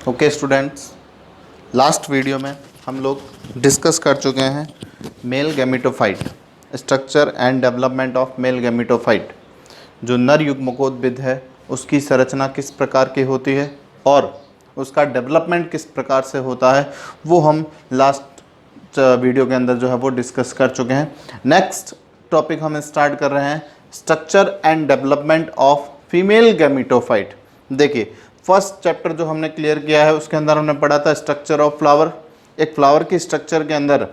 Okay students, last video में हम लोग डिस्कस कर चुके हैं male gametophyte, structure and development of male gametophyte. जो नर युग्मकोद्भिद है उसकी संरचना किस प्रकार की होती है और उसका डेवलपमेंट किस प्रकार से होता है, वो हम लास्ट वीडियो के अंदर जो है वो डिस्कस कर चुके हैं। नेक्स्ट टॉपिक हम स्टार्ट कर रहे हैं structure and development of female gametophyte. देखिए, फर्स्ट चैप्टर जो हमने क्लियर किया है उसके अंदर हमने पढ़ा था स्ट्रक्चर ऑफ फ्लावर। एक फ्लावर की स्ट्रक्चर के अंदर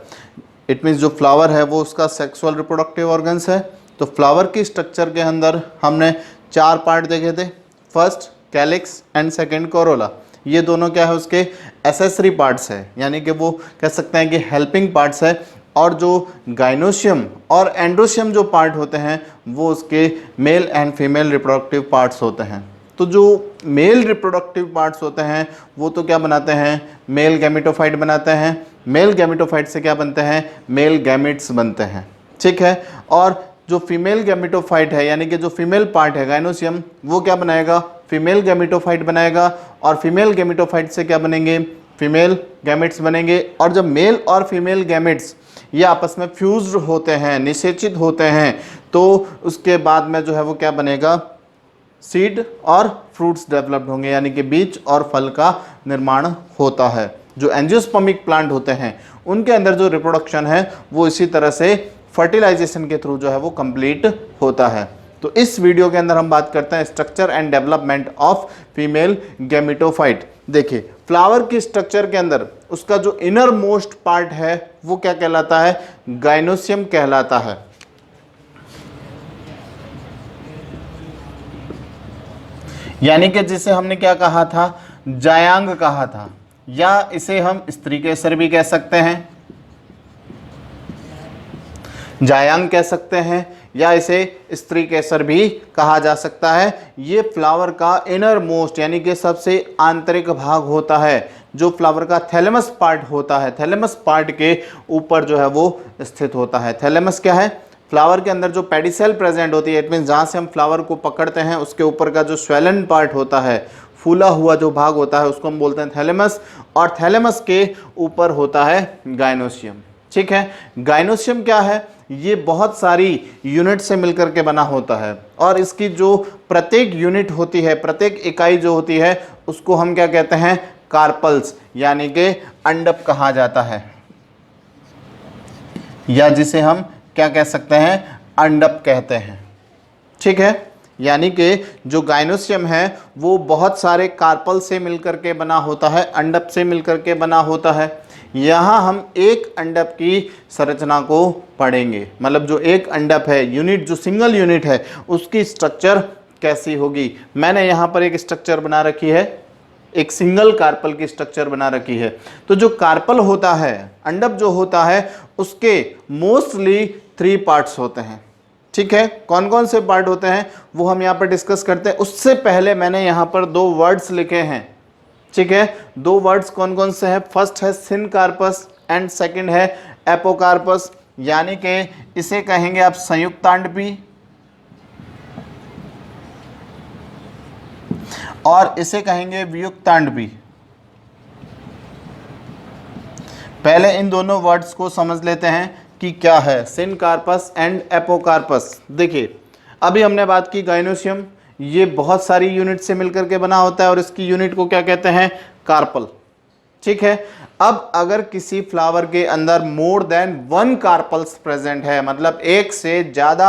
इट मीन्स जो फ्लावर है वो उसका सेक्सुअल रिप्रोडक्टिव ऑर्गन्स है। तो फ्लावर की स्ट्रक्चर के अंदर हमने 4 पार्ट देखे थे, first calyx and second Corolla. ये दोनों क्या है, उसके एसेसरी पार्ट्स है, यानी कि वो कह सकते हैं कि हेल्पिंग पार्ट्स है। और जो गाइनोशियम और एंड्रोशियम जो पार्ट होते हैं वो उसके male and female reproductive parts होते हैं। तो जो मेल रिप्रोडक्टिव पार्ट्स होते हैं वो तो क्या बनाते हैं, मेल गैमेटोफाइट बनाते हैं। मेल गैमेटोफाइट से क्या बनते हैं, मेल गैमेट्स बनते हैं, ठीक है। और जो फीमेल गैमेटोफाइट है यानी कि जो फीमेल पार्ट है गाइनोशियम, वो क्या बनाएगा, फीमेल गैमेटोफाइट बनाएगा। और फीमेल गैमेटोफाइट से क्या बनेंगे, फीमेल गैमेट्स बनेंगे। और जब मेल और फीमेल गैमेट्स ये आपस में फ्यूज्ड होते हैं, निषेचित होते हैं, तो उसके बाद में जो है वो क्या बनेगा, सीड और फ्रूट्स डेवलप्ड होंगे, यानी कि बीज और फल का निर्माण होता है। जो एंजियोस्पर्मिक प्लांट होते हैं उनके अंदर जो रिप्रोडक्शन है वो इसी तरह से फर्टिलाइजेशन के थ्रू जो है वो कंप्लीट होता है। तो इस वीडियो के अंदर हम बात करते हैं structure and development of female gametophyte. देखिए, फ्लावर की स्ट्रक्चर के अंदर उसका जो इनर मोस्ट पार्ट है वो क्या कहलाता है, गाइनोसियम कहलाता है। यानी कि जिसे हमने क्या कहा था, जायांग कहा था, या इसे हम स्त्री केसर भी कह सकते हैं, जायांग कह सकते हैं, या इसे स्त्री केसर भी कहा जा सकता है। ये फ्लावर का इनर मोस्ट यानी कि सबसे आंतरिक भाग होता है, जो फ्लावर का थैलेमस पार्ट होता है। थैलेमस पार्ट के ऊपर जो है वो स्थित होता है। थैलेमस क्या है, फ्लावर के अंदर जो पेडिसेल प्रेजेंट होती है, इट मीन जहाँ से हम फ्लावर को पकड़ते हैं उसके ऊपर का जो स्वेलन पार्ट होता है, फूला हुआ जो भाग होता है, उसको हम बोलते हैं थैलेमस। और थैलेमस के ऊपर होता है गाइनोशियम, ठीक है। गाइनोशियम क्या है, ये बहुत सारी यूनिट से मिलकर के बना होता है। और इसकी जो प्रत्येक यूनिट होती है, प्रत्येक इकाई जो होती है, उसको हम क्या कहते हैं, कार्पल्स यानी कि अंडप कहा जाता है, या जिसे हम क्या कह सकते हैं, अंडप कहते हैं, ठीक है। यानी कि जो गाइनोशियम है वो बहुत सारे कार्पल से मिलकर के बना होता है, अंडप से मिलकर के बना होता है। यहाँ हम एक अंडप की संरचना को पढ़ेंगे, मतलब जो एक अंडप है, यूनिट जो सिंगल यूनिट है, उसकी स्ट्रक्चर कैसी होगी। मैंने यहाँ पर एक स्ट्रक्चर बना रखी है, एक सिंगल कार्पल की स्ट्रक्चर बना रखी है। तो जो कार्पल होता है, अंडप जो होता है, उसके मोस्टली 3 पार्ट्स होते हैं, ठीक है। कौन कौन से पार्ट होते हैं वो हम यहाँ पर डिस्कस करते हैं। उससे पहले मैंने यहाँ पर 2 वर्ड्स लिखे हैं, ठीक है। 2 वर्ड्स कौन कौन से हैं, फर्स्ट है सिनकार्पस एंड सेकंड है एपोकार्पस, यानी कि इसे कहेंगे आप संयुक्तांडपी और इसे कहेंगे वियुक्तांडपी। पहले इन दोनों वर्ड्स को समझ लेते हैं कि क्या है सिनकार्पस एंड एपोकार्पस। देखिए, अभी हमने बात की गाइनोशियम, ये बहुत सारी यूनिट से मिलकर के बना होता है और इसकी यूनिट को क्या कहते हैं, कार्पल, ठीक है। अब अगर किसी फ्लावर के अंदर मोर देन 1 कार्पल्स प्रेजेंट है, मतलब एक से ज्यादा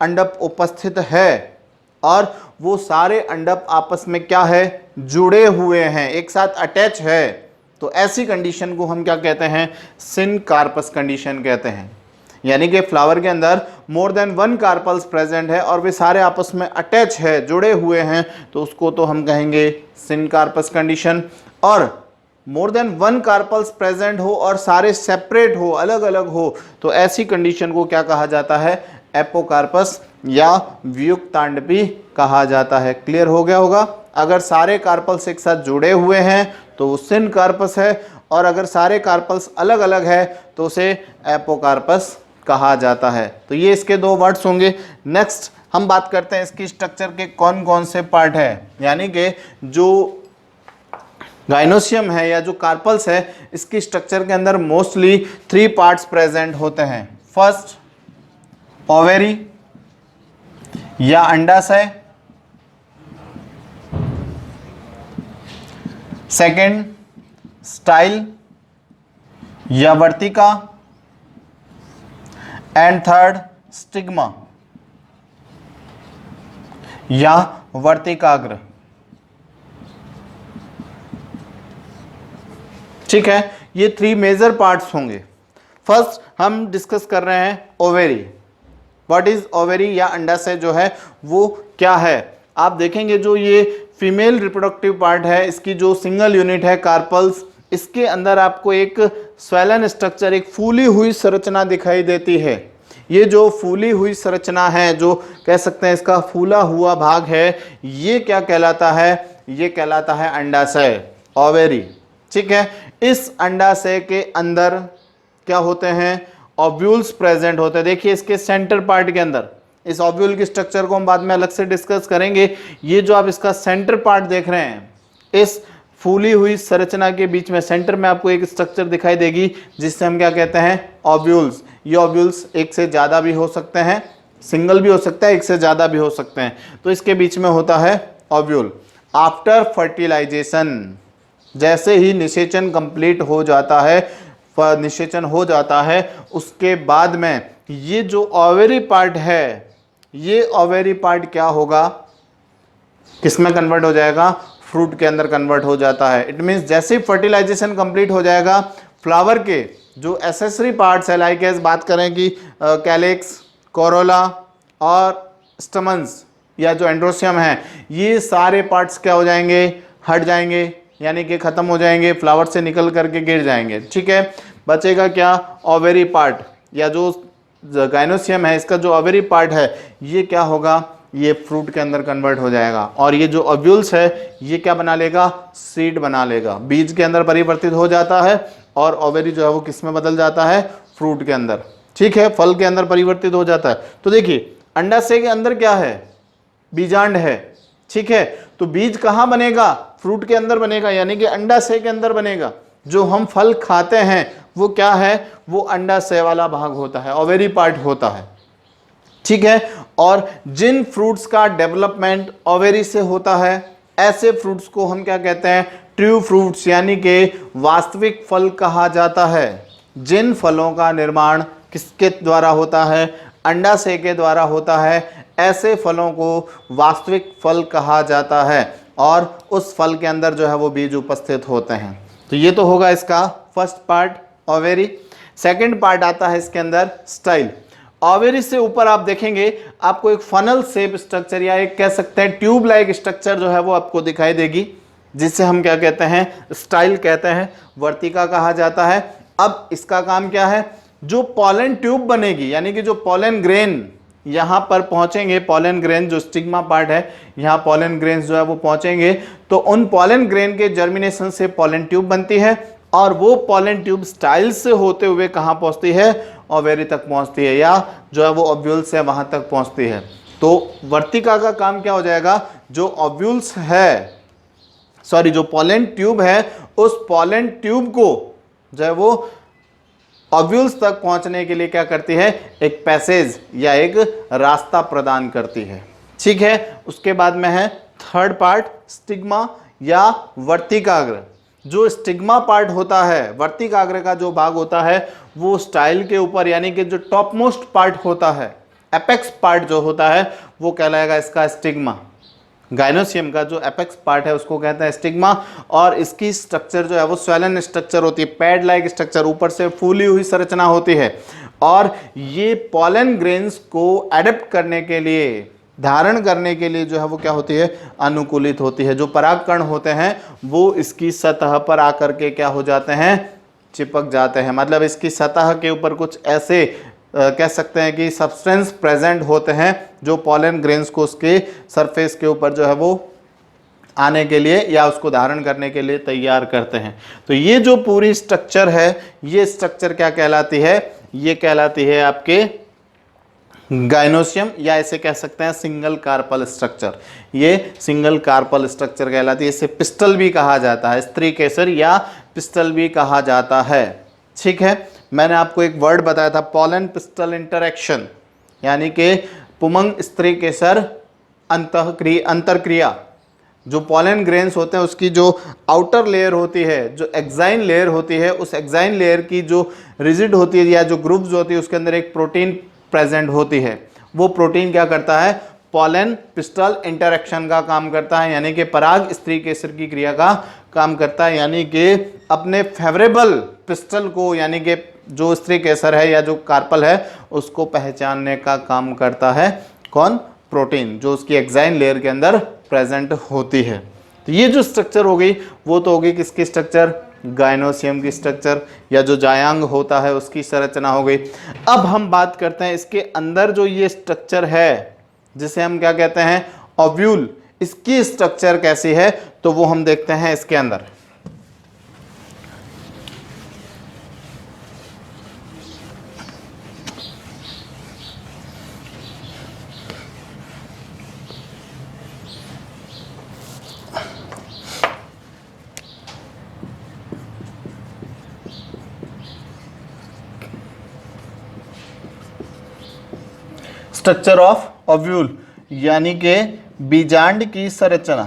अंडप उपस्थित है और वो सारे अंडप आपस में क्या है, जुड़े हुए हैं, एक साथ अटैच है, तो ऐसी कंडीशन को हम क्या कहते हैं, सिनकार्पस कंडीशन कहते हैं। यानी कि फ्लावर के अंदर मोर देन 1 कार्पल्स प्रेजेंट है और वे सारे आपस में अटैच है, जुड़े हुए हैं, तो उसको तो हम कहेंगे सिनकार्पस कंडीशन। और मोर देन 1 कार्पल्स प्रेजेंट हो और सारे सेपरेट हो, अलग अलग हो, तो ऐसी कंडीशन को क्या कहा जाता है, एपोकार्पस या वियुक्तांडपी कहा जाता है। क्लियर हो गया होगा। अगर सारे कार्पल्स एक साथ जुड़े हुए हैं तो वो सिनकार्पस है, और अगर सारे कार्पल्स अलग अलग है तो उसे एपोकार्पस कहा जाता है। तो ये इसके 2 वर्ड्स होंगे। नेक्स्ट हम बात करते हैं इसकी स्ट्रक्चर के कौन कौन से पार्ट है, यानी कि जो गाइनोसियम है या जो कार्पल्स है, इसकी स्ट्रक्चर के अंदर मोस्टली 3 पार्ट्स प्रेजेंट होते हैं। फर्स्ट ओवेरी या अंडाशय, सेकंड स्टाइल या वर्तिका, एंड थर्ड स्टिग्मा या वर्तिकाग्र। ठीक है, ये 3 मेजर पार्ट्स होंगे। फर्स्ट हम डिस्कस कर रहे हैं ओवेरी। व्हाट इज ओवेरी या अंडाशय जो है वो क्या है। आप देखेंगे जो ये फीमेल रिप्रोडक्टिव पार्ट है, इसकी जो सिंगल यूनिट है कार्पल्स, इसके अंदर आपको एक स्वेलन स्ट्रक्चर, एक फूली हुई संरचना दिखाई देती है। ये जो फूली हुई संरचना है, जो कह सकते हैं इसका फूला हुआ भाग है, ये क्या कहलाता है, ये कहलाता है अंडाशय, ओवेरी। ठीक है, इस अंडाशय के अंदर क्या होते हैं, ओव्यूल्स प्रेजेंट होते हैं। देखिए इसके सेंटर पार्ट के अंदर, इस ओव्यूल की स्ट्रक्चर को हम बाद में अलग से डिस्कस करेंगे। ये जो आप इसका सेंटर पार्ट देख रहे हैं, इस फूली हुई संरचना के बीच में सेंटर में आपको एक स्ट्रक्चर दिखाई देगी जिससे हम क्या कहते हैं, ओव्यूल्स। ये ओव्यूल्स एक से ज़्यादा भी हो सकते हैं, सिंगल भी हो सकता है, एक से ज़्यादा भी हो सकते हैं। तो इसके बीच में होता है ओव्यूल। आफ्टर फर्टिलाइजेशन, जैसे ही निषेचन कंप्लीट हो जाता है, निषेचन हो जाता है, उसके बाद में ये जो ओवेरी पार्ट है, ये ओवेरी पार्ट क्या होगा, किसमें कन्वर्ट हो जाएगा, फ्रूट के अंदर कन्वर्ट हो जाता है। इट मीन्स जैसे ही फर्टिलाइजेशन कंप्लीट हो जाएगा, फ्लावर के जो एसेसरी पार्ट्स है, लाइक एज बात करें कि कैलिक्स, कोरोला और स्टमन्स या जो एंड्रोसियम है, ये सारे पार्ट्स क्या हो जाएंगे, हट जाएंगे, यानी कि खत्म हो जाएंगे, फ्लावर से निकल करके गिर जाएंगे। ठीक है, बचेगा क्या, ओवेरी पार्ट या जो गाइनोसियम है, इसका जो ओवेरी पार्ट है, ये क्या होगा, ये फ्रूट के अंदर कन्वर्ट हो जाएगा। और ये जो ओव्यूल्स है, ये क्या बना लेगा, सीड बना लेगा, बीज के अंदर परिवर्तित हो जाता है। और ओवेरी जो है वो किस में बदल जाता है, फ्रूट के अंदर। ठीक है, फल के अंदर परिवर्तित हो जाता है। तो देखिए अंडाशय के अंदर क्या है, बीजांड है। ठीक है, तो बीज कहाँ बनेगा, फ्रूट के अंदर बनेगा, यानी कि अंडाशय के अंदर बनेगा। जो हम फल खाते हैं वो क्या है, वो अंडाशय वाला भाग होता है, ओवेरी पार्ट होता है। ठीक है, और जिन फ्रूट्स का डेवलपमेंट ओवेरी से होता है, ऐसे फ्रूट्स को हम क्या कहते हैं, ट्रू फ्रूट्स, यानी कि वास्तविक फल कहा जाता है। जिन फलों का निर्माण किसके द्वारा होता है, अंडाशय के द्वारा होता है, ऐसे फलों को वास्तविक फल कहा जाता है। और उस फल के अंदर जो है वो बीज उपस्थित होते हैं। तो ये तो होगा इसका first part, ovary. Second part आता है इसके अंदर स्टाइल। ओवेरी से ऊपर आप देखेंगे आपको एक फनल शेप स्ट्रक्चर या एक कह सकते हैं ट्यूब लाइक स्ट्रक्चर जो है वो आपको दिखाई देगी, जिसे हम क्या कहते हैं, स्टाइल कहते हैं, वर्तिका कहा जाता है। अब इसका काम क्या है, जो पॉलन ट्यूब बनेगी, यानी कि जो पॉलन ग्रेन यहाँ पर पहुंचेंगे, पॉलन ग्रेन जो स्टिग्मा पार्ट है, यहाँ पॉलन ग्रेन्स जो है वो पहुंचेंगे, तो उन पॉलन ग्रेन के जर्मिनेशन से पॉलन ट्यूब बनती है। और वो पॉलन ट्यूब स्टाइल से होते हुए कहाँ पहुंचती है, ओवेरी तक पहुंचती है, या जो है वो ओव्यूल्स है वहां तक पहुंचती है। तो वर्तिका का काम क्या हो जाएगा, जो ओव्यूल्स है, सॉरी जो पॉलन ट्यूब है, उस पॉलन ट्यूब को जो है वो ओव्यूल्स तक पहुंचने के लिए क्या करती है, एक पैसेज या एक रास्ता प्रदान करती है। ठीक है, उसके बाद में है थर्ड पार्ट स्टिग्मा या वर्तिकाग्र। जो स्टिग्मा पार्ट होता है, वर्तिकाग्र का जो भाग होता है, वो स्टाइल के ऊपर, यानी कि जो टॉप मोस्ट पार्ट होता है, एपेक्स पार्ट जो होता है, वो कहलाएगा इसका स्टिग्मा। गाइनोसियम का जो एपेक्स पार्ट है उसको कहते हैं स्टिग्मा। और इसकी स्ट्रक्चर जो है वो स्वेलन स्ट्रक्चर होती है, पैड लाइक स्ट्रक्चर, ऊपर से फूली हुई संरचना होती है। और ये पॉलन ग्रेन्स को एडेप्ट करने के लिए, धारण करने के लिए जो है वो क्या होती है, अनुकूलित होती है। जो परागकण होते हैं वो इसकी सतह पर आकर के क्या हो जाते हैं, चिपक जाते हैं। मतलब इसकी सतह के ऊपर कुछ ऐसे कह सकते हैं कि सब्सटेंस प्रेजेंट होते हैं जो पॉलन ग्रेन्स को उसके सरफेस के ऊपर जो है वो आने के लिए या उसको धारण करने के लिए तैयार करते हैं। तो ये जो पूरी स्ट्रक्चर है, ये स्ट्रक्चर क्या कहलाती है, ये कहलाती है आपके गाइनोसियम, या इसे कह सकते हैं सिंगल कार्पल स्ट्रक्चर। ये सिंगल कार्पल स्ट्रक्चर कहलाती है। इसे पिस्टल भी कहा जाता है, स्त्री केसर या पिस्टल भी कहा जाता है। ठीक है, मैंने आपको एक वर्ड बताया था, पॉलन पिस्टल इंटरेक्शन, यानी कि पुमंग स्त्री केसर अंतरक्रिया। जो पॉलन ग्रेन्स होते हैं उसकी जो आउटर लेयर होती है, जो एक्साइन लेयर होती है, उस एक्साइन लेयर की जो रिजिड होती है या जो ग्रुप्स होती है, उसके अंदर एक प्रोटीन प्रेजेंट होती है। वो प्रोटीन क्या करता है, पॉलन पिस्टल इंटरेक्शन का काम करता है, यानी कि पराग स्त्री केसर की क्रिया का काम करता है, यानी कि अपने फेवरेबल पिस्टल को, यानी कि जो स्त्री केसर है या जो कार्पल है उसको पहचानने का काम करता है कौन, प्रोटीन, जो उसकी एक्साइन लेयर के अंदर प्रेजेंट होती है। तो ये जो स्ट्रक्चर हो गई वो तो हो गई किसकी स्ट्रक्चर, गाइनोसियम की स्ट्रक्चर, या जो जायांग होता है उसकी संरचना हो गई। अब हम बात करते हैं इसके अंदर जो ये स्ट्रक्चर है जिसे हम क्या कहते हैं, ओव्यूल, इसकी स्ट्रक्चर कैसी है, तो वो हम देखते हैं इसके अंदर। स्ट्रक्चर ऑफ ओव्यूल यानी कि बीजांड की संरचना।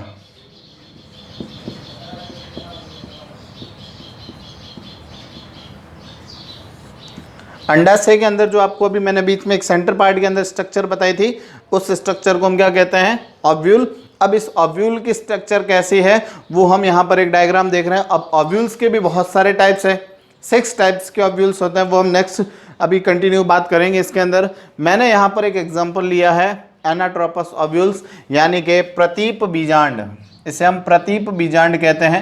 अंडाशय के अंदर जो आपको अभी मैंने बीच में एक सेंटर पार्ट के अंदर स्ट्रक्चर बताई थी, उस स्ट्रक्चर को हम क्या कहते हैं, ओव्यूल। अब इस ओव्यूल की स्ट्रक्चर कैसी है वो हम यहाँ पर एक डायग्राम देख रहे हैं। अब ओव्यूल्स के भी बहुत सारे टाइप्स हैं, 6 टाइप्स के ओव्यूल्स होते हैं, वो हम नेक्स्ट अभी कंटिन्यू बात करेंगे। इसके अंदर मैंने यहाँ पर एक एग्जांपल लिया है एनाट्रोपस ओव्यूल्स, यानी कि प्रतीप बीजांड, इसे हम प्रतीप बीजांड कहते हैं।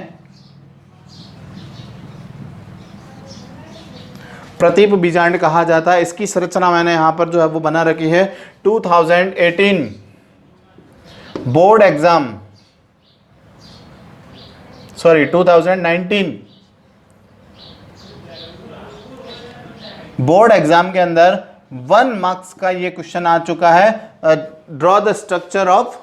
प्रतीप बीजांड कहा जाता है। इसकी संरचना मैंने यहाँ पर जो है वो बना रखी है 2018 बोर्ड एग्जाम, 2019 बोर्ड एग्जाम के अंदर 1 मार्क्स का ये क्वेश्चन आ चुका है, draw the structure of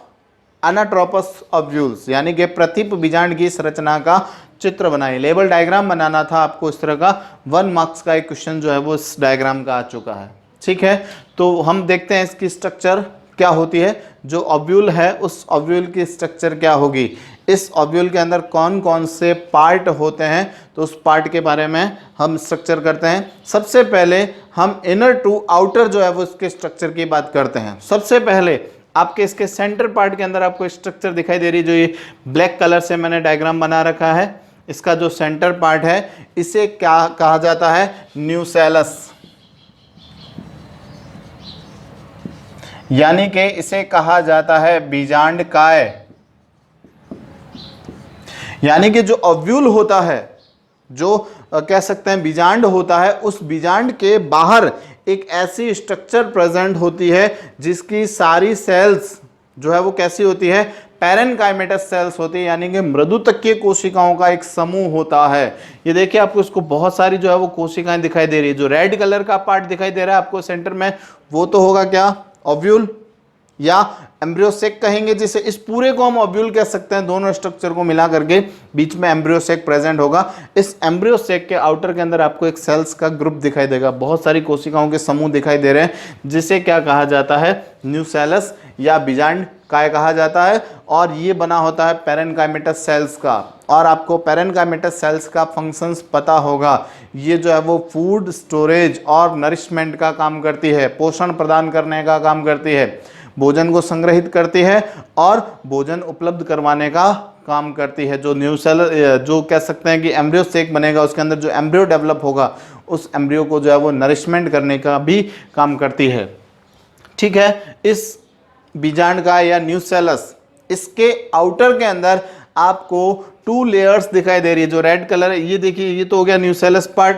anatropous ovules, यानी कि प्रतीप बीजांड की संरचना का चित्र बनाइए। लेबल डायग्राम बनाना था आपको इस तरह का, 1 मार्क्स का एक क्वेश्चन जो है वो इस डायग्राम का आ चुका है। ठीक है, तो हम देखते हैं इसकी स्ट्रक्चर क्या होती है। जो ओव्यूल है उस ओव्यूल की स्ट्रक्चर क्या होगी, इस ओव्यूल के अंदर कौन कौन से पार्ट होते हैं, तो उस पार्ट के बारे में हम स्ट्रक्चर करते हैं। सबसे पहले हम इनर टू आउटर जो है वो इसके स्ट्रक्चर की बात करते हैं। सबसे पहले आपके इसके सेंटर पार्ट के अंदर आपको स्ट्रक्चर दिखाई दे रही है, जो ये ब्लैक कलर से मैंने डायग्राम बना रखा है। इसका जो सेंटर पार्ट है इसे क्या कहा जाता है, न्यूसेलस, यानी कि इसे कहा जाता है बीजांड काय। यानी कि जो ओव्यूल होता है, जो कह सकते हैं बीजांड होता है, उस बीजांड के बाहर एक ऐसी स्ट्रक्चर प्रेजेंट होती है जिसकी सारी सेल्स जो है वो कैसी होती है, पैरेनकाइमेटस सेल्स होती है, यानी कि मृदुतकीय कोशिकाओं का एक समूह होता है। ये देखिए आपको इसको बहुत सारी जो है वो कोशिकाएं दिखाई दे रही है। जो रेड कलर का पार्ट दिखाई दे रहा है आपको सेंटर में, वो तो होगा क्या, ओव्यूल या एम्ब्रियोसेक कहेंगे जिसे। इस पूरे को हम ओव्यूल कह सकते हैं, दोनों स्ट्रक्चर को मिला करके बीच में एम्ब्रियोसेक प्रेजेंट होगा। इस एम्ब्रियोसेक के आउटर के अंदर आपको एक सेल्स का ग्रुप दिखाई देगा, बहुत सारी कोशिकाओं के समूह दिखाई दे रहे हैं, जिसे क्या कहा जाता है, न्यूसेलस या बीजांड काय कहा जाता है। और ये बना होता है पैरेनकाइमेटस सेल्स का। और आपको पैरेनकाइमेटस सेल्स का फंक्शंस पता होगा, ये जो है वो फूड स्टोरेज और नरिशमेंट का काम करती है, पोषण प्रदान करने का काम करती है, भोजन को संग्रहित करती है और भोजन उपलब्ध करवाने का काम करती है। जो न्यूसेलस, जो कह सकते हैं कि एम्ब्रियोसेक बनेगा, उसके अंदर जो एम्ब्रियो डेवलप होगा, उस एम्ब्रियो को जो है वो नरिशमेंट करने का भी काम करती है। ठीक है, इस बीजांड का या न्यूसेलस, इसके आउटर के अंदर आपको 2 लेयर्स दिखाई दे रही है। जो रेड कलर है, ये देखिए, ये तो हो गया न्यूसेलस पार्ट।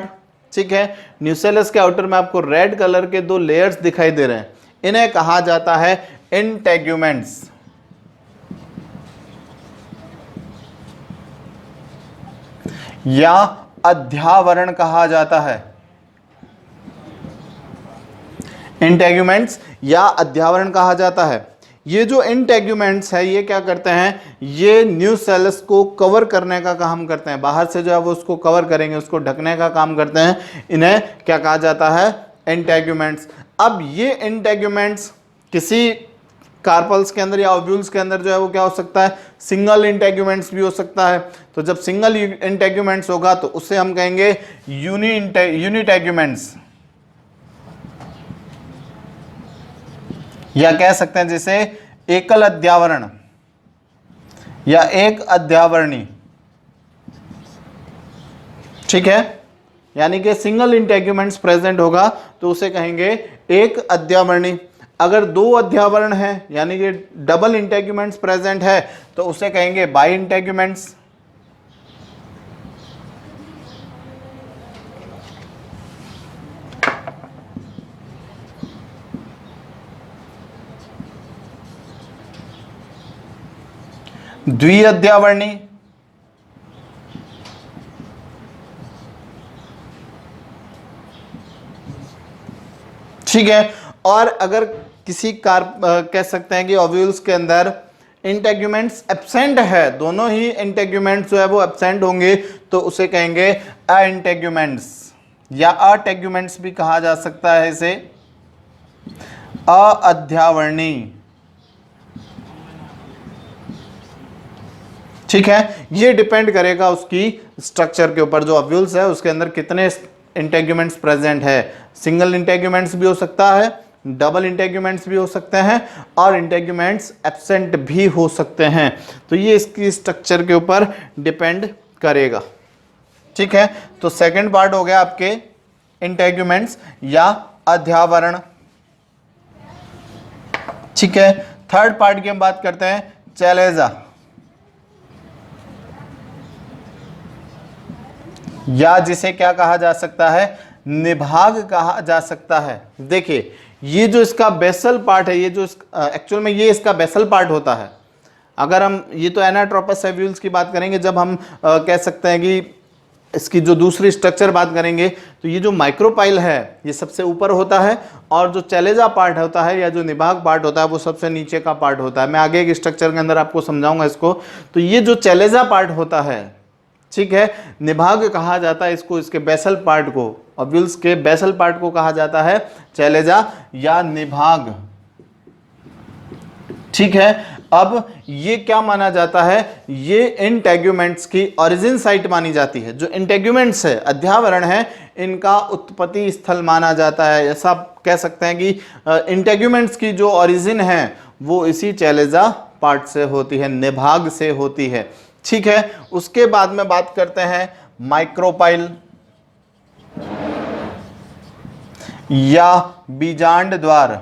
ठीक है, न्यूसेलस के आउटर में आपको रेड कलर के 2 लेयर्स दिखाई दे रहे हैं, इन्हें कहा जाता है इंटेग्यूमेंट्स या अध्यावरण कहा जाता है। इंटेग्यूमेंट्स या अध्यावरण कहा जाता है। ये जो इंटेग्यूमेंट्स है ये क्या करते हैं, ये न्यू सेल्स को कवर करने का काम करते हैं, बाहर से जो है वो उसको कवर करेंगे, उसको ढकने का काम करते हैं, इन्हें क्या कहा जाता है, इंटेग्यूमेंट्स। अब ये इंटेग्यूमेंट्स किसी कार्पल्स के अंदर या ओव्यूल्स के अंदर जो है वो क्या हो सकता है, सिंगल इंटेग्यूमेंट्स भी हो सकता है। तो जब सिंगल इंटेग्यूमेंट्स होगा तो उससे हम कहेंगे यूनिटेग्यूमेंट्स, या कह सकते हैं जैसे एकल अध्यावरण या एक अध्यावरणी, ठीक है, यानी कि सिंगल इंटेग्यूमेंट्स प्रेजेंट होगा तो उसे कहेंगे एक अध्यावरणी। अगर दो अध्यावरण है यानी कि डबल इंटेग्यूमेंट्स प्रेजेंट है तो उसे कहेंगे बाई इंटेग्यूमेंट्स। द्विअध्यावरणी, ठीक है। और अगर किसी कह सकते हैं कि ओव्यूल्स के अंदर इंटेग्यूमेंट्स एब्सेंट है, दोनों ही इंटेग्यूमेंट्स जो है वो एब्सेंट होंगे तो उसे कहेंगे अइंटेग्यूमेंट्स या अटेग्यूमेंट्स भी कहा जा सकता है इसे, अअध्यावरणी, ठीक है। ये डिपेंड करेगा उसकी स्ट्रक्चर के ऊपर, जो ओव्यूल्स है उसके अंदर कितने इंटेग्यूमेंट्स प्रेजेंट है, सिंगल इंटेग्यूमेंट्स भी हो सकता है, डबल इंटेग्यूमेंट्स भी हो सकते हैं और इंटेग्यूमेंट्स एब्सेंट भी हो सकते हैं। तो ये इसकी स्ट्रक्चर के ऊपर डिपेंड करेगा, ठीक है। तो सेकंड पार्ट हो गया आपके इंटेग्यूमेंट्स या अध्यावरण, ठीक है। थर्ड पार्ट की हम बात करते हैं चैलेजा या जिसे क्या कहा जा सकता है, निभाग कहा जा सकता है। देखिए ये जो इसका बेसल पार्ट है, ये जो एक्चुअल में ये इसका बेसल पार्ट होता है। अगर हम ये तो एनाट्रोपस ओव्यूल्स की बात करेंगे, जब हम कह सकते हैं कि इसकी जो दूसरी स्ट्रक्चर बात करेंगे तो ये जो माइक्रोपाइल है ये सबसे ऊपर होता है और जो चैलेजा पार्ट होता है या जो निभाग पार्ट होता है वो सबसे नीचे का पार्ट होता है। मैं आगे एक स्ट्रक्चर के अंदर आपको समझाऊंगा इसको। तो ये जो चैलेजा पार्ट होता है, ठीक है, निभाग कहा जाता है इसको, इसके बेसल पार्ट को, ओव्यूल्स के बेसल पार्ट को कहा जाता है चैलेजा या निभाग, ठीक है। अब ये क्या माना जाता है, ये इंटेग्यूमेंट्स की ओरिजिन साइट मानी जाती है। जो इंटेग्यूमेंट्स है, अध्यावरण है, इनका उत्पत्ति स्थल माना जाता है। ऐसा कह सकते हैं कि इंटेग्यूमेंट्स की जो ओरिजिन है वो इसी चैलेजा पार्ट से होती है, निभाग से होती है, ठीक है। उसके बाद में बात करते हैं माइक्रोपाइल या बीजांड द्वार,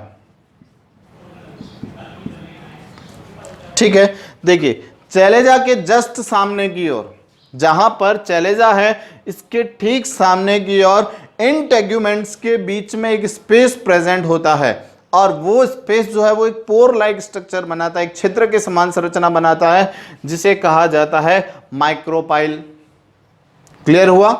ठीक है। देखिए चैलेजा के जस्ट सामने की ओर, जहां पर चैलेजा है इसके ठीक सामने की ओर इंटेग्यूमेंट्स के बीच में एक स्पेस प्रेजेंट होता है और वो स्पेस जो है वो एक पोर लाइक स्ट्रक्चर बनाता है, एक छिद्र के समान संरचना बनाता है जिसे कहा जाता है माइक्रोपाइल। क्लियर हुआ?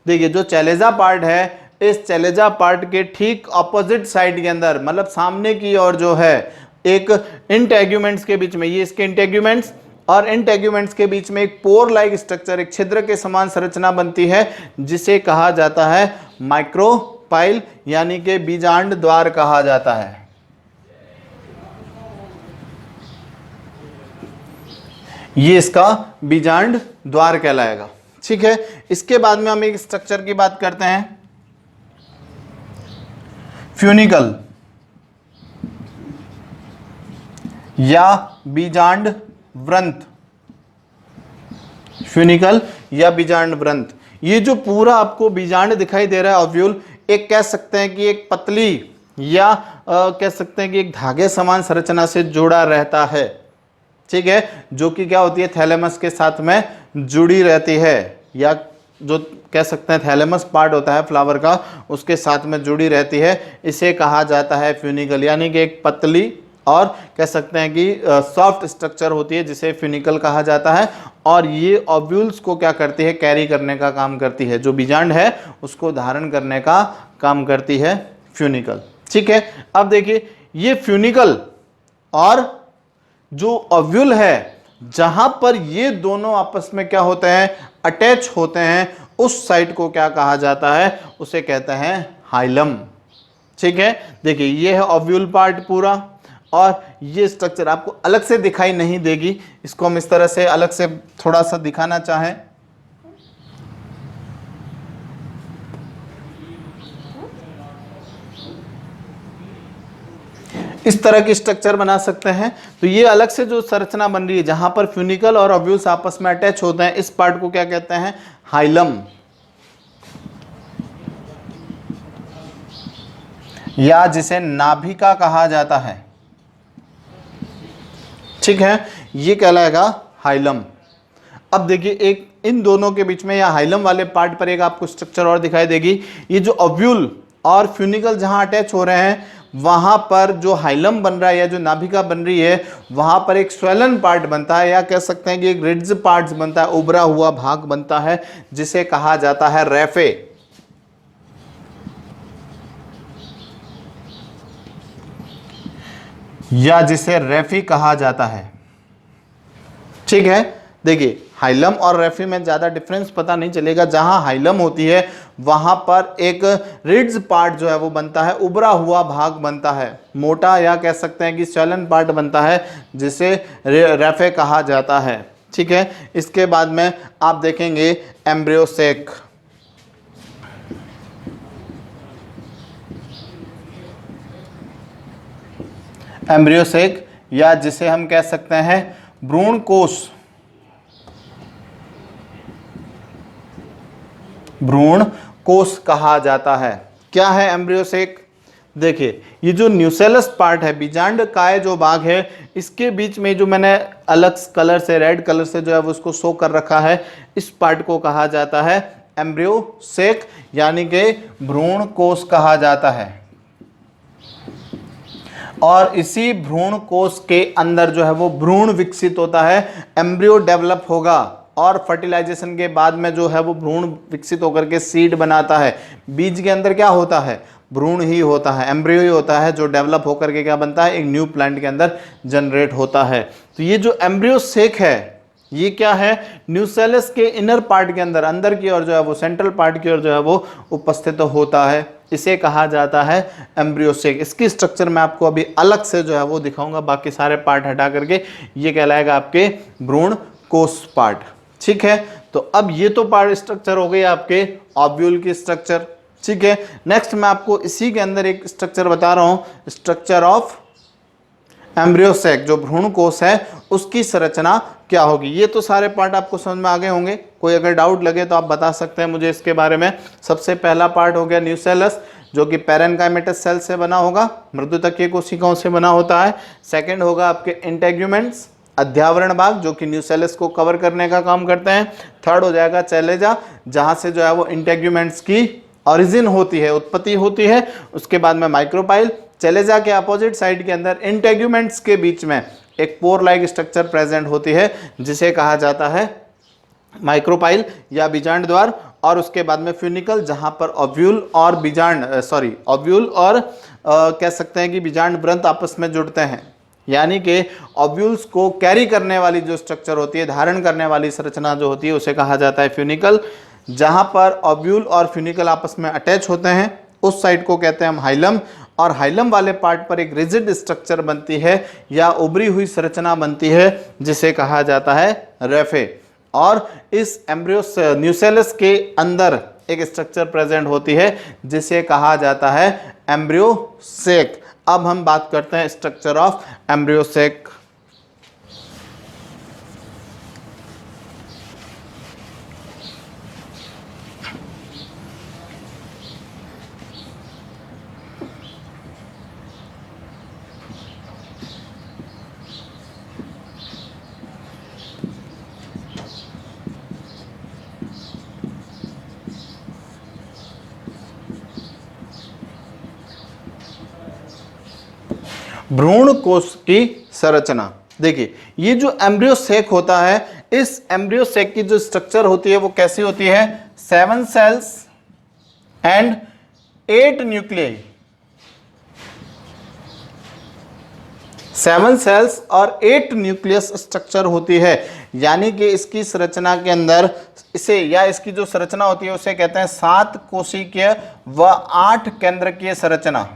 देखिए जो चैलेजा पार्ट है, इस चैलेजा पार्ट के ठीक ऑपोजिट साइड के अंदर, मतलब सामने की ओर जो है एक इंटेग्यूमेंट्स के बीच में, ये इसके इंटेग्यूमेंट्स और इंटेग्यूमेंट्स के बीच में एक पोर लाइक स्ट्रक्चर, एक छिद्र के समान संरचना बनती है जिसे कहा जाता है माइक्रोपाइल, यानी कि बीजांड द्वार कहा जाता है। ये इसका बीजांड द्वार कहलाएगा, ठीक है। इसके बाद में हम एक स्ट्रक्चर की बात करते हैं, फ्यूनिकल या बीजांड व्रंत। फ्यूनिकल या बीजांड व्रंत, ये जो पूरा आपको बीजांड दिखाई दे रहा है ओव्यूल, एक कह सकते हैं कि एक पतली या कह सकते हैं कि एक धागे समान संरचना से जुड़ा रहता है, ठीक है, जो कि क्या होती है, थैलेमस के साथ में जुड़ी रहती है, या जो कह सकते हैं थैलेमस पार्ट होता है फ्लावर का, उसके साथ में जुड़ी रहती है। इसे कहा जाता है फ्यूनिकल, यानी कि एक पतली और कह सकते हैं कि सॉफ्ट स्ट्रक्चर होती है जिसे फ्यूनिकल कहा जाता है। और ये ओव्यूल्स को क्या करती है, कैरी करने का काम करती है, जो बीजांड है उसको धारण करने का काम करती है फ्यूनिकल। ठीक है। अब देखिए ये फ्यूनिकल और जो ओव्यूल है, जहां पर ये दोनों आपस में क्या होते हैं, अटैच होते हैं, उस साइड को क्या कहा जाता है, उसे कहते हैं हाइलम। ठीक है, देखिए ये है ओव्यूल पार्ट पूरा, और ये स्ट्रक्चर आपको अलग से दिखाई नहीं देगी, इसको हम इस तरह से अलग से थोड़ा सा दिखाना चाहें, इस तरह की स्ट्रक्चर बना सकते हैं। तो ये अलग से जो संरचना बन रही है जहां पर फ्यूनिकल और ओव्यूल्स आपस में अटैच होते हैं, इस पार्ट को क्या कहते हैं, हाइलम, या जिसे नाभिका कहा जाता है। ठीक है, ये कहलाएगा हाइलम। अब देखिए एक इन दोनों के बीच में या हाइलम वाले पार्ट पर एक आपको स्ट्रक्चर और दिखाई देगी। ये जो ओव्यूल और फ्यूनिकल जहां अटैच हो रहे हैं, वहां पर जो हाइलम बन रहा है या जो नाभिका बन रही है, वहां पर एक स्वेलन पार्ट बनता है, या कह सकते हैं कि एक रिड्ज पार्ट बनता है, उभरा हुआ भाग बनता है, जिसे कहा जाता है रेफे। या जिसे रेफी कहा जाता है। ठीक है, देखिए हाइलम और रेफी में ज्यादा डिफरेंस पता नहीं चलेगा। जहां हाइलम होती है वहां पर एक रिड्ज पार्ट जो है वो बनता है, उभरा हुआ भाग बनता है, मोटा, या कह सकते हैं कि स्वेलन पार्ट बनता है, जिसे रेफे कहा जाता है। ठीक है, इसके बाद में आप देखेंगे एम्ब्रियोसेक। एम्ब्रियोसेक, या जिसे हम कह सकते हैं भ्रूण कोश, भ्रूण कोश कहा जाता है। क्या है एम्ब्रियोसेक? देखिए ये जो न्यूसेलस पार्ट है, बीजांड काय जो भाग है, इसके बीच में जो मैंने अलग कलर से, रेड कलर से जो है वो उसको शो कर रखा है, इस पार्ट को कहा जाता है एम्ब्रियोसेक, यानी कि भ्रूण कोश कहा जाता है। और इसी भ्रूण कोश के अंदर जो है वो भ्रूण विकसित होता है, एम्ब्रियो डेवलप होगा, और फर्टिलाइजेशन के बाद में जो है वो भ्रूण विकसित होकर के सीड बनाता है। बीज के अंदर क्या होता है, भ्रूण ही होता है, एम्ब्रियो ही होता है, जो डेवलप होकर के क्या बनता है, एक न्यू प्लांट के अंदर जनरेट होता है। तो ये जो एम्ब्रियोसेक है, ये क्या है, न्यूसेलस के इनर पार्ट के अंदर, अंदर की ओर जो है वो, सेंट्रल पार्ट की ओर जो है वो उपस्थित होता है, इसे कहा जाता है एम्ब्रियोसेक। इसकी स्ट्रक्चर मैं आपको अभी अलग से जो है वो दिखाऊंगा, बाकी सारे पार्ट हटा करके। ये कहलाएगा आपके भ्रूण कोश पार्ट। ठीक है, तो अब ये तो पार्ट स्ट्रक्चर हो गई आपके ओव्यूल की स्ट्रक्चर। ठीक है, नेक्स्ट मैं आपको इसी के अंदर एक स्ट्रक्चर बता रहा हूं, स्ट्रक्चर ऑफ एम्ब्रियोसेक, जो भ्रूण कोश है उसकी संरचना क्या होगी। ये तो सारे पार्ट आपको समझ में आ गए होंगे। कोई अगर डाउट लगे तो आप बता सकते हैं मुझे इसके बारे में। सबसे पहला पार्ट हो गया न्यूसेलस, जो कि पैरेन्काइमेटस सेल से बना होगा, मृदुतकीय कोशिकाओं से बना होता है। सेकंड होगा आपके इंटेग्यूमेंट्स, अध्यावरण भाग, जो कि न्यूसेलस को कवर करने का काम करते हैं। थर्ड हो जाएगा चैलेजा, जहां से जो है वो इंटेग्यूमेंट्स की ओरिजिन होती है, उत्पत्ति होती है। उसके बाद में माइक्रोपाइल, चैलेजा के अपोजिट साइड के अंदर इंटेग्यूमेंट्स के बीच में एक पोर लाइक स्ट्रक्चर प्रेजेंट होती है, जिसे कहा जाता है माइक्रोपाइल या बीजांड द्वार। और उसके बाद में फ्यूनिकल, जहां पर ओव्यूल और बीजांड ओव्यूल और कह सकते हैं कि बीजांड व्रंत आपस में जुड़ते हैं, यानी कि ओव्यूल्स को कैरी करने वाली जो स्ट्रक्चर होती है, धारण करने वाली संरचना जो होती है, उसे कहा जाता है फ्यूनिकल। जहां पर ओव्यूल और फ्यूनिकल आपस में अटैच होते हैं, उस साइड को कहते हैं हम हाइलम। और हाइलम वाले पार्ट पर एक रिजिड स्ट्रक्चर बनती है या उभरी हुई संरचना बनती है, जिसे कहा जाता है रेफे। और इस एम्ब्रियोस न्यूसेलस के अंदर एक स्ट्रक्चर प्रेजेंट होती है, जिसे कहा जाता है एम्ब्रियोसेक। अब हम बात करते हैं स्ट्रक्चर ऑफ एम्ब्रियोसेक। भ्रूण कोश की संरचना। देखिए ये जो एम्ब्रियोसेक होता है, इस एम्ब्रियोसेक की जो स्ट्रक्चर होती है वो कैसी होती है, 7 सेल्स एंड 8 न्यूक्लियाई। 7 सेल्स और 8 न्यूक्लियस स्ट्रक्चर होती है, यानी कि इसकी संरचना के अंदर इसे या इसकी जो संरचना होती है उसे कहते हैं 7 कोशिकीय व 8 केंद्रकीय संरचना।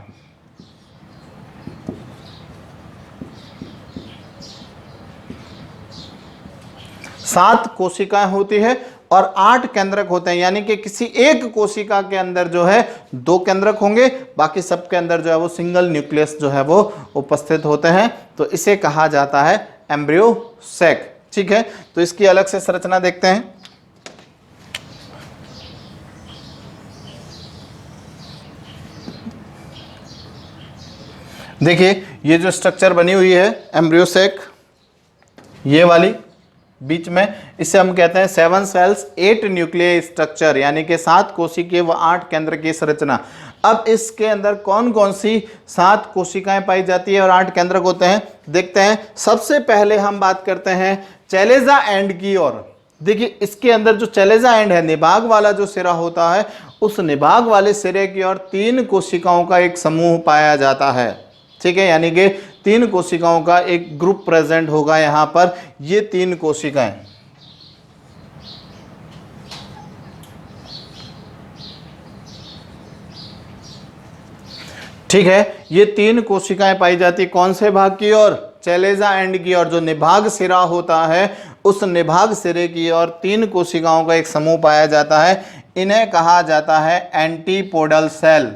सात कोशिकाएं होती है और 8 केंद्रक होते हैं, यानी कि किसी एक कोशिका के अंदर जो है 2 केंद्रक होंगे, बाकी सबके अंदर जो है वो सिंगल न्यूक्लियस जो है वो उपस्थित होते हैं। तो इसे कहा जाता है एम्ब्रियो सैक। ठीक है, तो इसकी अलग से संरचना देखते हैं। देखिए ये जो स्ट्रक्चर बनी हुई है एम्ब्रियो सैक, ये वाली बीच में, इसे हम कहते हैं 7 सेल्स 8 न्यूक्लियर स्ट्रक्चर, यानी कि 7 कोशिकीय व 8 केंद्र की संरचना। अब इसके अंदर कौन कौन सी 7 कोशिकाएं पाई जाती है और 8 केंद्रक होते हैं, देखते हैं। सबसे पहले हम बात करते हैं चैलेजा एंड की ओर। देखिए इसके अंदर जो चैलेजा एंड है, निभाग वाला जो सिरा होता है, उस निभाग वाले सिरे की ओर 3 कोशिकाओं का एक समूह पाया जाता है। ठीक है, यानी कि 3 कोशिकाओं का एक ग्रुप प्रेजेंट होगा यहां पर। ये 3 कोशिकाएं, ठीक है, ये 3 कोशिकाएं पाई जाती कौन से भाग की ओर, चैलेजा एंड की ओर। जो निभाग सिरा होता है उस निभाग सिरे की ओर 3 कोशिकाओं का एक समूह पाया जाता है। इन्हें कहा जाता है एंटीपोडल सेल,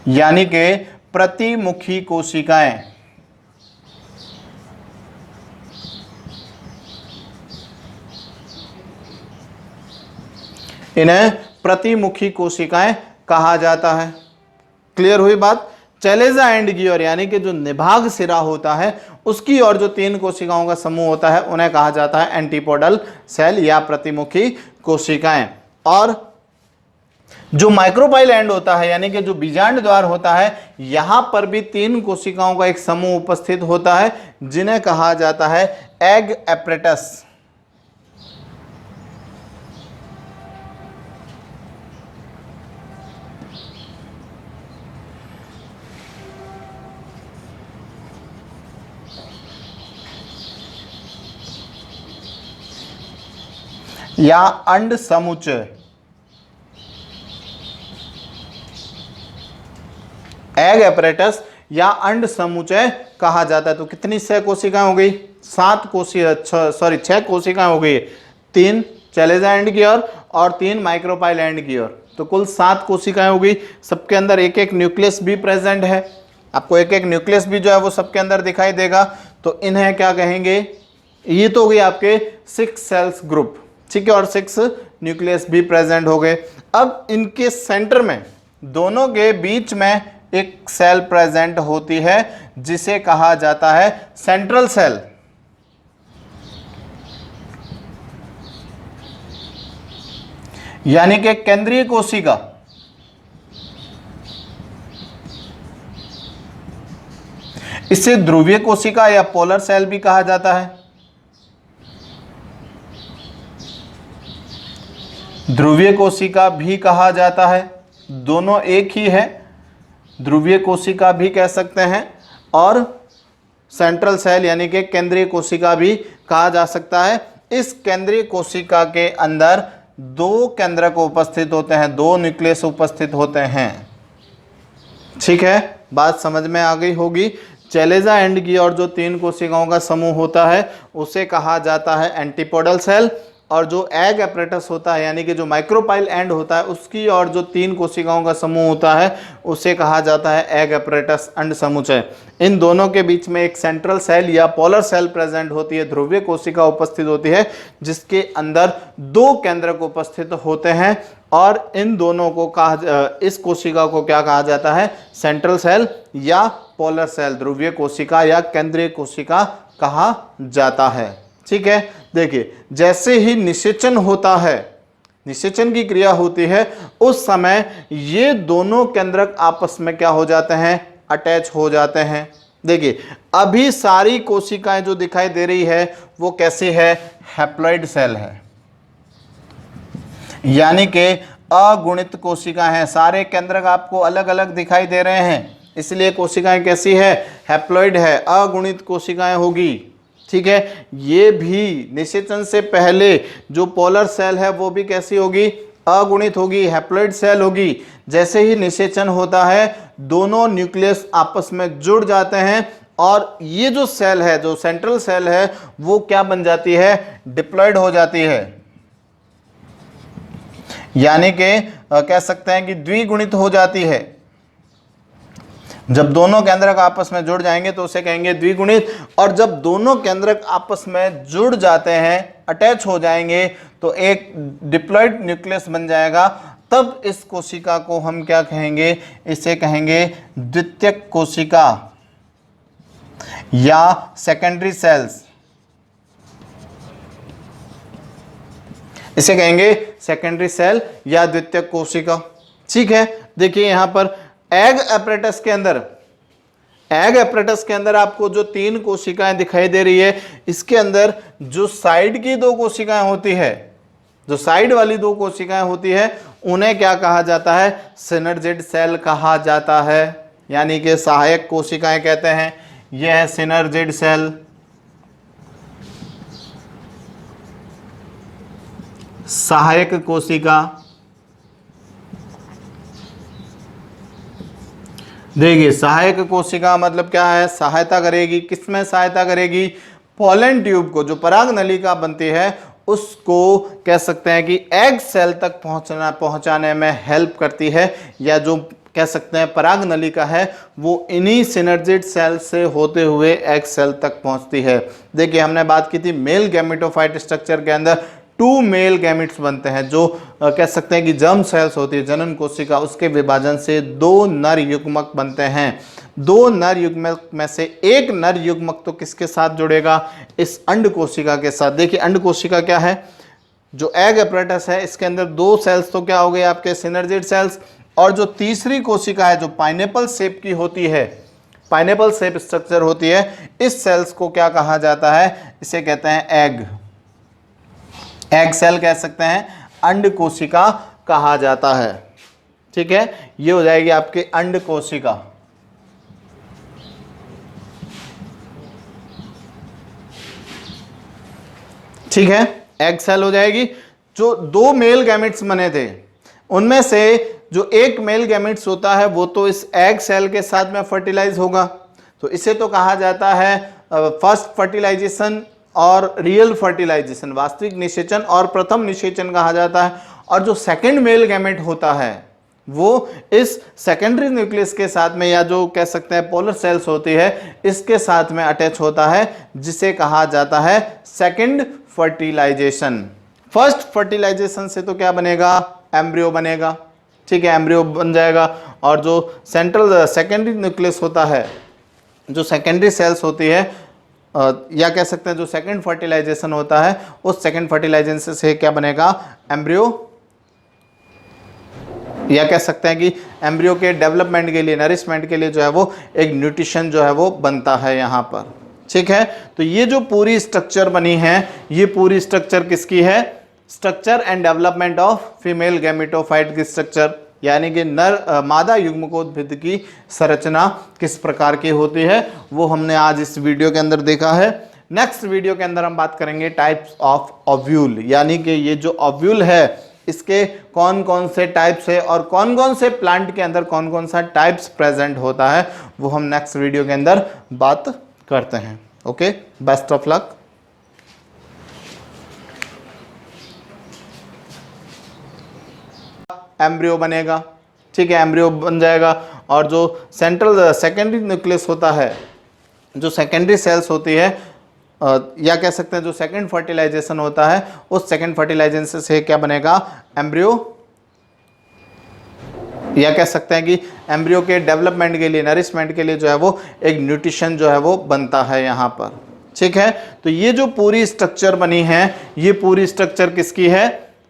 यानी कि प्रतिमुखी कोशिकाएं। इन्हें प्रतिमुखी कोशिकाएं कहा जाता है। क्लियर हुई बात। चैलेजा एंड की ओर, यानी कि जो निभाग सिरा होता है उसकी ओर जो 3 कोशिकाओं का समूह होता है उन्हें कहा जाता है एंटीपोडल सेल या प्रतिमुखी कोशिकाएं। और जो माइक्रोपाइल एंड होता है, यानी कि जो बीजांड द्वार होता है, यहां पर भी 3 कोशिकाओं का एक समूह उपस्थित होता है, जिन्हें कहा जाता है एग एपरेटस। या अंड समुच्चय। एग एपरेटस या अंड समुच्चय कहा जाता है। तो कितनी 6 कोशिकाएं हो गई, 6 कोशिकाएं हो गई। 3 चैलेजा एंड की ओर और 3 माइक्रोपाइल एंड की ओर, तो कुल 7 कोशिकाएं हो गई। सबके अंदर एक एक न्यूक्लियस भी प्रेजेंट है, आपको एक एक न्यूक्लियस भी जो है वो सबके अंदर दिखाई देगा। तो इन्हें क्या कहेंगे, ये तो हो गई आपके 6 सेल्स ग्रुप। ठीक है, और 6 न्यूक्लियस भी प्रेजेंट हो गए। अब इनके सेंटर में, दोनों के बीच में एक सेल प्रेजेंट होती है जिसे कहा जाता है सेंट्रल सेल। यानी कि केंद्रीय कोशिका। इसे ध्रुवीय कोशिका या पोलर सेल भी कहा जाता है। ध्रुवीय कोशिका भी कहा जाता है, दोनों एक ही है। ध्रुवीय कोशिका भी कह सकते हैं और सेंट्रल सेल यानी कि केंद्रीय कोशिका भी कहा जा सकता है। इस केंद्रीय कोशिका के अंदर 2 केंद्रक उपस्थित होते हैं, 2 न्यूक्लियस उपस्थित होते हैं। ठीक है, बात समझ में आ गई होगी। चैलेजा एंड की और जो 3 कोशिकाओं का समूह होता है उसे कहा जाता है एंटीपोडल सेल, और जो एग एपरेटस होता है यानी कि जो माइक्रोपाइल एंड होता है उसकी और जो 3 कोशिकाओं का समूह होता है उसे कहा जाता है एग एपरेटस अंड समुच्चय। इन दोनों के बीच में एक सेंट्रल सेल या पोलर सेल प्रेजेंट होती है, ध्रुवीय कोशिका उपस्थित होती है, जिसके अंदर 2 केंद्रक उपस्थित होते हैं। और इन दोनों को इस कोशिका को क्या कहा जाता है, सेंट्रल सेल या पोलर सेल, ध्रुवीय कोशिका या केंद्रीय कोशिका कहा जाता है। ठीक है, देखिए जैसे ही निषेचन होता है, निषेचन की क्रिया होती है, उस समय ये दोनों केंद्रक आपस में क्या हो जाते हैं, अटैच हो जाते हैं। देखिए अभी सारी कोशिकाएं जो दिखाई दे रही है वो कैसी है, हैप्लॉइड सेल है, यानी कि अगुणित कोशिका हैं। सारे केंद्रक आपको अलग अलग दिखाई दे रहे हैं, इसलिए कोशिकाएं कैसी है, हैप्लॉइड है, अगुणित कोशिकाएं होगी। ठीक है, ये भी निषेचन से पहले जो पोलर सेल है वो भी कैसी होगी, अगुणित होगी, हैप्लॉइड सेल होगी। जैसे ही निषेचन होता है दोनों न्यूक्लियस आपस में जुड़ जाते हैं और ये जो सेल है, जो सेंट्रल सेल है, वो क्या बन जाती है, डिप्लॉइड हो जाती है, यानी कि कह सकते हैं कि द्विगुणित हो जाती है। जब दोनों केंद्रक आपस में जुड़ जाएंगे तो उसे कहेंगे द्विगुणित, और जब दोनों केंद्रक आपस में जुड़ जाते हैं, अटैच हो जाएंगे, तो एक डिप्लॉइड न्यूक्लियस बन जाएगा। तब इस कोशिका को हम क्या कहेंगे, इसे कहेंगे द्वितीयक कोशिका या सेकेंडरी सेल्स, इसे कहेंगे सेकेंडरी सेल या द्वितीयक कोशिका। ठीक है, देखिए यहां पर एग एपरेटस के अंदर, एग एपरेटस के अंदर आपको जो 3 कोशिकाएं दिखाई दे रही है, इसके अंदर जो साइड की 2 कोशिकाएं होती है, जो साइड वाली 2 कोशिकाएं होती है, उन्हें क्या कहा जाता है, सिनर्जिड सेल कहा जाता है, यानी कि सहायक कोशिकाएं कहते हैं। यह है सिनर्जिड सेल, सहायक कोशिका। देखिए सहायक कोशिका मतलब क्या है, सहायता करेगी, किसमें सहायता करेगी, पोलन ट्यूब को, जो पराग नलिका बनती है, उसको कह सकते हैं कि एग सेल तक पहुंचाने में हेल्प करती है, या जो कह सकते हैं पराग नलिका है वो इन्हीं सिनर्जिड सेल से होते हुए एग सेल तक पहुंचती है। देखिए हमने बात की थी मेल गैमेटोफाइट स्ट्रक्चर के अंदर 2 मेल गैमेट्स बनते हैं, जो कह सकते हैं कि जर्म सेल्स होती है, जनन कोशिका, उसके विभाजन से 2 नर युग्मक बनते हैं। 2 नर युग्मक में से एक नर युग्मक तो किसके साथ जुड़ेगा, इस अंड कोशिका के साथ। देखिए अंड कोशिका क्या है, जो एग एपरेटस है, इसके अंदर 2 सेल्स तो क्या हो गए आपके, सिनर्जिड सेल्स, और जो तीसरी कोशिका है जो पाइनएप्पल शेप की होती है, पाइनएप्पल शेप स्ट्रक्चर होती है, इस सेल्स को क्या कहा जाता है, इसे कहते हैं एग, एग सेल कह सकते हैं, अंड कोशिका कहा जाता है। ठीक है, ये हो जाएगी आपकी अंड कोशिका। ठीक है, एग सेल हो जाएगी। जो 2 मेल गैमेट्स बने थे उनमें से जो एक मेल गैमेट्स होता है वो तो इस एग सेल के साथ में फर्टिलाइज होगा, तो इसे तो कहा जाता है फर्स्ट फर्टिलाइजेशन और रियल फर्टिलाइजेशन, वास्तविक निषेचन और प्रथम निषेचन कहा जाता है। और जो सेकंड मेल गैमेट होता है वो इस सेकेंडरी न्यूक्लियस के साथ में, या जो कह सकते हैं पोलर सेल्स होती है, इसके साथ में अटैच होता है, जिसे कहा जाता है सेकंड फर्टिलाइजेशन। फर्स्ट फर्टिलाइजेशन से तो क्या बनेगा, एम्ब्रियो बनेगा। ठीक है, एम्ब्रियो बन जाएगा, और जो सेंट्रल सेकेंडरी न्यूक्लियस होता है, जो सेकेंडरी सेल्स होती है, या कह सकते हैं जो सेकंड फर्टिलाइजेशन होता है, उस सेकंड फर्टिलाइजेशन से क्या बनेगा, एम्ब्रियो, या कह सकते हैं कि एम्ब्रियो के डेवलपमेंट के लिए, नरिशमेंट के लिए जो है वो एक न्यूट्रिशन जो है वो बनता है यहाँ पर। ठीक है, तो ये जो पूरी स्ट्रक्चर बनी है, ये पूरी स्ट्रक्चर किसकी है, structure and development of female gametophyte की स्ट्रक्चर, यानी कि नर मादा युग्मकोद्भिद की संरचना किस प्रकार की होती है, वो हमने आज इस वीडियो के अंदर देखा है। नेक्स्ट वीडियो के अंदर हम बात करेंगे टाइप्स ऑफ ओव्यूल, यानी कि ये जो ओव्यूल है इसके कौन कौन से टाइप्स है और कौन कौन से प्लांट के अंदर कौन कौन सा टाइप्स प्रेजेंट होता है, वो हम नेक्स्ट वीडियो के अंदर बात करते हैं। Okay, best of luck. Embryo बनेगा, ठीक है, एम्ब्रियो बन जाएगा, और जो सेंट्रल सेकेंडरी न्यूक्लियस होता है, जो सेकेंडरी सेल्स होती है, या कह सकते हैं जो सेकंड फर्टिलाइजेशन होता है, उस सेकंड फर्टिलाइजेशन से क्या बनेगा, एम्ब्रियो, या कह सकते हैं कि एम्ब्रियो के डेवलपमेंट के लिए, नरिशमेंट के लिए जो है वो एक न्यूट्रिशन जो है वो बनता है यहाँ पर। ठीक है, तो ये जो पूरी स्ट्रक्चर बनी है, ये पूरी स्ट्रक्चर किसकी है,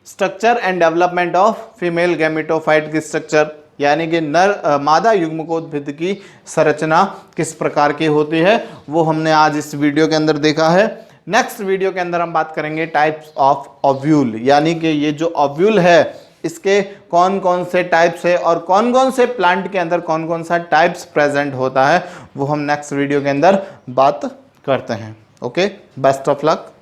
structure and development of female gametophyte की स्ट्रक्चर, यानी कि नर मादा युग्मकोद्भिद की संरचना किस प्रकार की होती है, वो हमने आज इस वीडियो के अंदर देखा है। नेक्स्ट वीडियो के अंदर हम बात करेंगे टाइप्स ऑफ ओव्यूल, यानी कि ये जो ओव्यूल है इसके कौन कौन से टाइप्स है और कौन कौन से प्लांट के अंदर कौन कौन सा टाइप्स प्रेजेंट होता है वो हम नेक्स्ट वीडियो के अंदर बात करते हैं। Okay, best of luck.